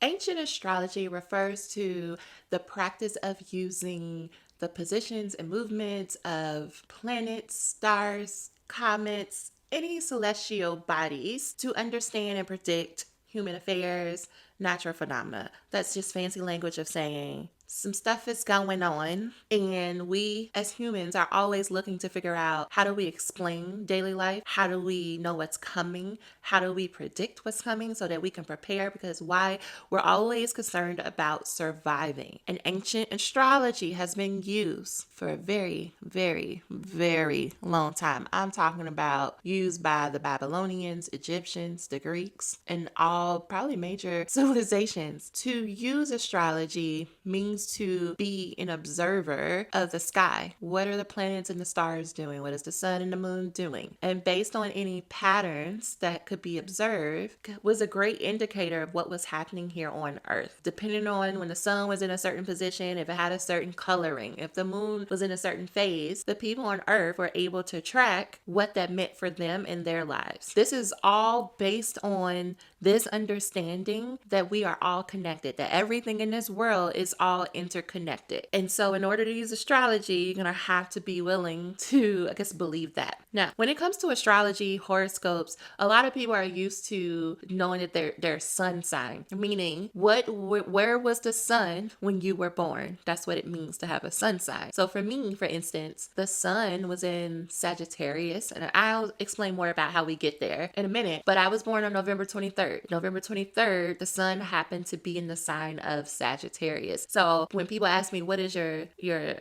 Ancient astrology refers to the practice of using the positions and movements of planets, stars, comets, any celestial bodies to understand and predict human affairs, natural phenomena. That's just fancy language of saying some stuff is going on, and we as humans are always looking to figure out, how do we explain daily life? How do we know what's coming? How do we predict what's coming so that we can prepare? Because why? We're always concerned about surviving. And ancient astrology has been used for a very, very, very long time. I'm talking about used by the Babylonians, Egyptians, the Greeks, and all probably major civilizations. To use astrology means to be an observer of the sky. What are the planets and the stars doing? What is the sun and the moon doing? And based on any patterns that could be observed, was a great indicator of what was happening here on Earth. Depending on when the sun was in a certain position, if it had a certain coloring, if the moon was in a certain phase, the people on Earth were able to track what that meant for them in their lives. This is all based on this understanding that we are all connected, that everything in this world is all interconnected. And so in order to use astrology, you're going to have to be willing to, believe that. Now, when it comes to astrology, horoscopes, a lot of people are used to knowing that their sun sign, meaning where was the sun when you were born? That's what it means to have a sun sign. So for me, for instance, the sun was in Sagittarius, and I'll explain more about how we get there in a minute, but I was born on November 23rd. November 23rd, the sun happened to be in the sign of Sagittarius. So when people ask me, what is your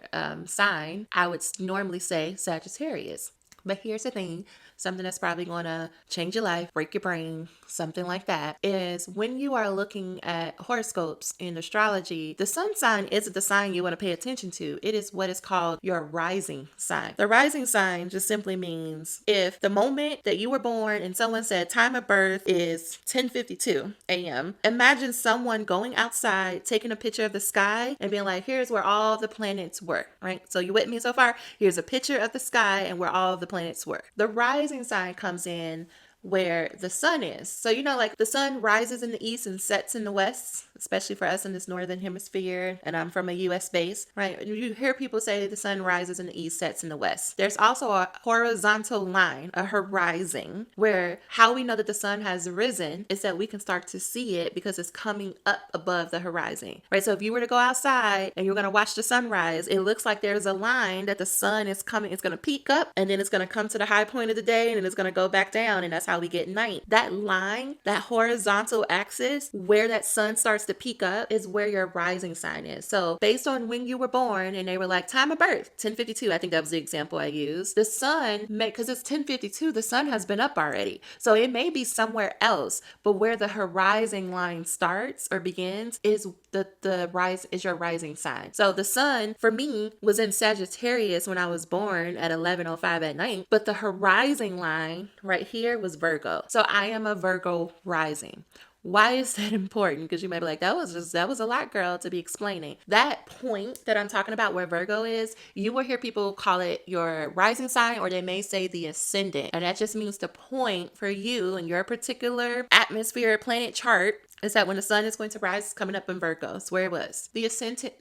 sign? I would normally say Sagittarius. But here's the thing, something that's probably going to change your life, break your brain, something like that, is when you are looking at horoscopes in astrology, the sun sign isn't the sign you want to pay attention to. It is what is called your rising sign. The rising sign just simply means if the moment that you were born and someone said time of birth is 10:52 a.m., imagine someone going outside, taking a picture of the sky and being like, here's where all the planets were, right? So you with me so far? Here's a picture of the sky and where all the planets were. The rising sign comes in where the sun is. So, like the sun rises in the east and sets in the west, especially for us in this northern hemisphere, and I'm from a US base, right? You hear people say the sun rises in the east, sets in the west. There's also a horizontal line, a horizon, where how we know that the sun has risen is that we can start to see it because it's coming up above the horizon, right? So if you were to go outside and you're going to watch the sunrise, it looks like there's a line that the sun is coming, it's going to peak up, and then it's going to come to the high point of the day, and then it's going to go back down, and that's how we get night. That line, that horizontal axis where that sun starts to peak up is where your rising sign is. So based on when you were born, and they were like time of birth 10:52, I think that was the example I used, the sun because it's 10:52, the sun has been up already, so it may be somewhere else, but where the horizon line starts or begins is the rise is your rising sign. So the sun for me was in Sagittarius when I was born at 11:05 at night, but the horizon line right here was Virgo. So I am a Virgo rising. Why is that important? Because you might be like, that was a lot, girl, to be explaining. That point that I'm talking about where Virgo is, you will hear people call it your rising sign, or they may say the ascendant. And that just means the point for you and your particular atmosphere planet chart is that when the sun is going to rise, coming up in Virgo. It's where it was. The ascendant,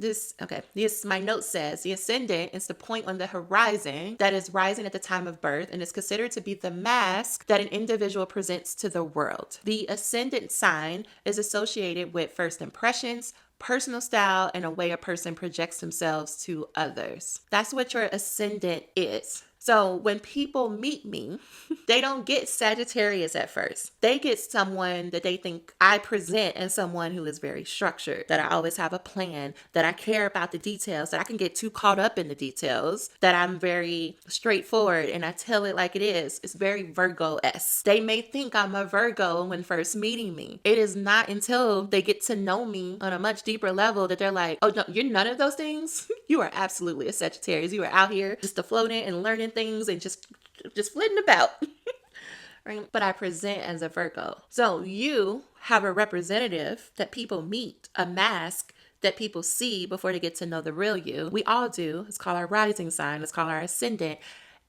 my note says the ascendant is the point on the horizon that is rising at the time of birth and is considered to be the mask that an individual presents to the world. The ascendant sign is associated with first impressions, personal style, and a way a person projects themselves to others. That's what your ascendant is. So when people meet me, they don't get Sagittarius at first. They get someone that they think I present as someone who is very structured, that I always have a plan, that I care about the details, that I can get too caught up in the details, that I'm very straightforward and I tell it like it is. It's very Virgo-esque. They may think I'm a Virgo when first meeting me. It is not until they get to know me on a much deeper level that they're like, oh no, you're none of those things. You are absolutely a Sagittarius. You are out here just floating and learning things and just flitting about. Right? But I present as a Virgo. So you have a representative that people meet, a mask that people see before they get to know the real you. We all do. It's called our rising sign. It's called our ascendant.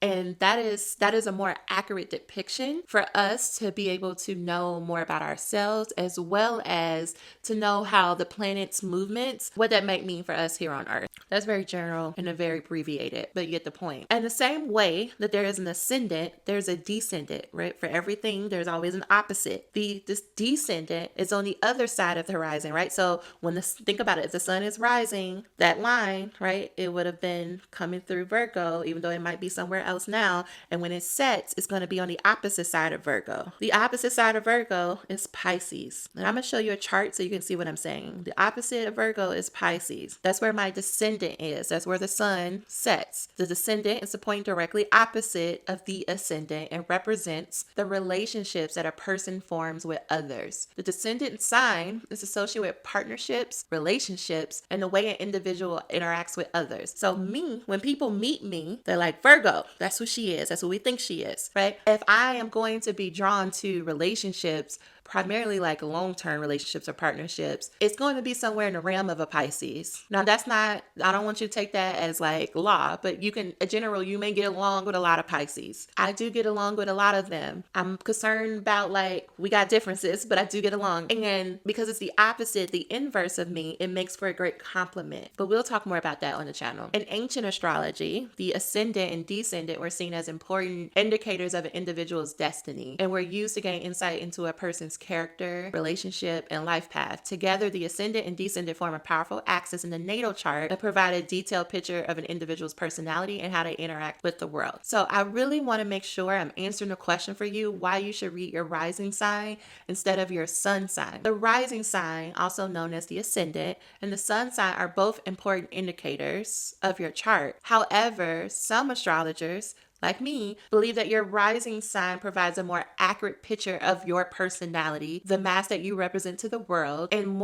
And that is a more accurate depiction for us to be able to know more about ourselves, as well as to know how the planet's movements, what that might mean for us here on Earth. That's very general and a very abbreviated, but you get the point. And the same way that there is an ascendant, there's a descendant, right? For everything, there's always an opposite. This descendant is on the other side of the horizon, right? So think about it, if the sun is rising, that line, right, it would have been coming through Virgo, even though it might be somewhere else now. And when it sets, it's going to be on the opposite side of Virgo. The opposite side of Virgo is Pisces. And I'm going to show you a chart so you can see what I'm saying. The opposite of Virgo is Pisces. That's where my descendant is. That's where the sun sets. The descendant is the point directly opposite of the ascendant and represents the relationships that a person forms with others. The descendant sign is associated with partnerships, relationships, and the way an individual interacts with others. So when people meet me, they're like, Virgo, that's who she is. That's who we think she is, right? If I am going to be drawn to relationships, primarily like long-term relationships or partnerships, it's going to be somewhere in the realm of a Pisces. Now I don't want you to take that as like law, but in general, you may get along with a lot of Pisces. I do get along with a lot of them. I'm concerned about we got differences, but I do get along. And because it's the opposite, the inverse of me, it makes for a great compliment. But we'll talk more about that on the channel. In ancient astrology, the ascendant and descendant were seen as important indicators of an individual's destiny and were used to gain insight into a person's character, relationship, and life path. Together, the ascendant and descendant form a powerful axis in the natal chart that provide a detailed picture of an individual's personality and how they interact with the world. So I really want to make sure I'm answering the question for you why you should read your rising sign instead of your sun sign. The rising sign, also known as the ascendant, and the sun sign are both important indicators of your chart. However, some astrologers like me, believe that your rising sign provides a more accurate picture of your personality, the mask that you represent to the world, and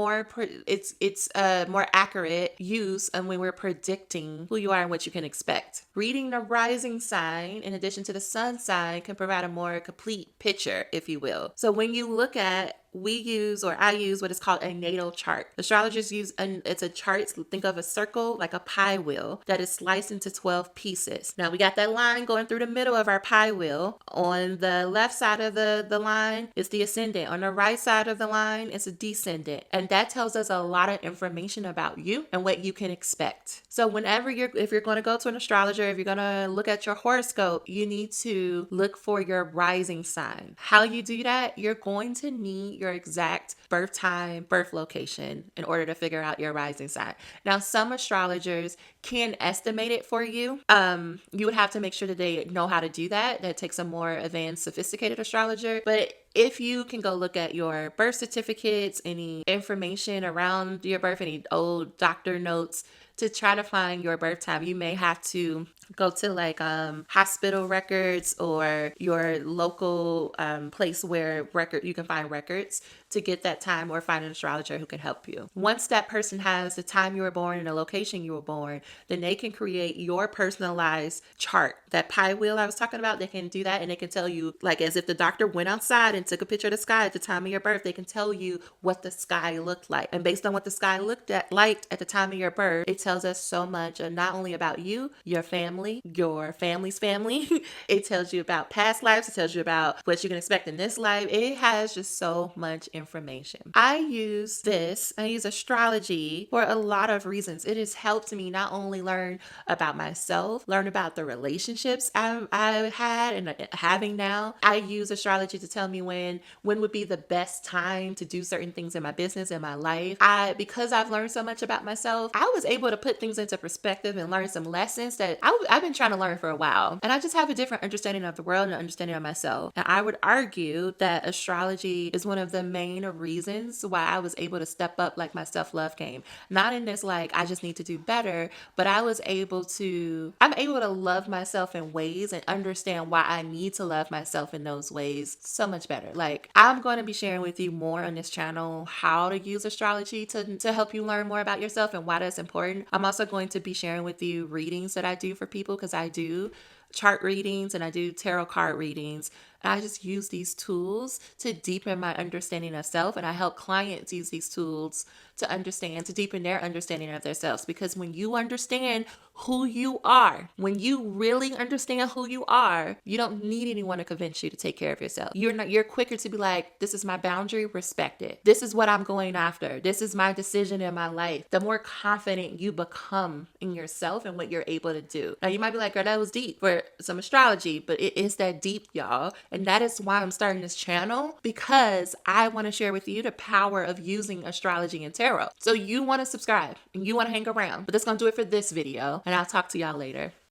it's a more accurate use when we're predicting who you are and what you can expect. Reading the rising sign, in addition to the sun sign, can provide a more complete picture, if you will. So when you look at I use what is called a natal chart. Astrologers it's a chart, think of a circle like a pie wheel that is sliced into 12 pieces. Now we got that line going through the middle of our pie wheel. On the left side of the line is the ascendant. On the right side of the line is a descendant. And that tells us a lot of information about you and what you can expect. So if you're going to go to an astrologer, if you're going to look at your horoscope, you need to look for your rising sign. How you do that, you're going to need your exact birth time, birth location in order to figure out your rising sign. Now, some astrologers can estimate it for you. You would have to make sure that they know how to do that. That takes a more advanced, sophisticated astrologer. But if you can go look at your birth certificates, any information around your birth, any old doctor notes, to try to find your birth time, you may have to go to hospital records or your local place where you can find records to get that time, or find an astrologer who can help you. Once that person has the time you were born and the location you were born, then they can create your personalized chart. That pie wheel I was talking about, they can do that, and they can tell you, as if the doctor went outside and took a picture of the sky at the time of your birth, they can tell you what the sky looked like. And based on what the sky looked like at the time of your birth, it tells us so much, not only about you, your family, your family's family. It tells you about past lives. It tells you about what you can expect in this life. It has just so much information. I use astrology for a lot of reasons. It has helped me not only learn about myself, learn about the relationships I had and having now. I use astrology to tell me when would be the best time to do certain things in my business, in my life. Because I've learned so much about myself, I was able to put things into perspective and learn some lessons that I've been trying to learn for a while. And I just have a different understanding of the world and understanding of myself. And I would argue that astrology is one of the main reasons why I was able to step up my self-love game. Not in this I just need to do better, but I'm able to love myself in ways and understand why I need to love myself in those ways so much better. I'm going to be sharing with you more on this channel how to use astrology to help you learn more about yourself and why that's important. I'm also going to be sharing with you readings that I do for people, because I do chart readings and I do tarot card readings And I just use these tools to deepen my understanding of self. And I help clients use these tools to deepen their understanding of themselves. Because when you understand who you are, when you really understand who you are, you don't need anyone to convince you to take care of yourself. You're quicker to be like, this is my boundary, respect it. This is what I'm going after. This is my decision in my life. The more confident you become in yourself and what you're able to do. Now you might be like, girl, that was deep for some astrology, but it is that deep, y'all. And that is why I'm starting this channel, because I want to share with you the power of using astrology and tarot. So you want to subscribe and you want to hang around, but that's going to do it for this video. And I'll talk to y'all later.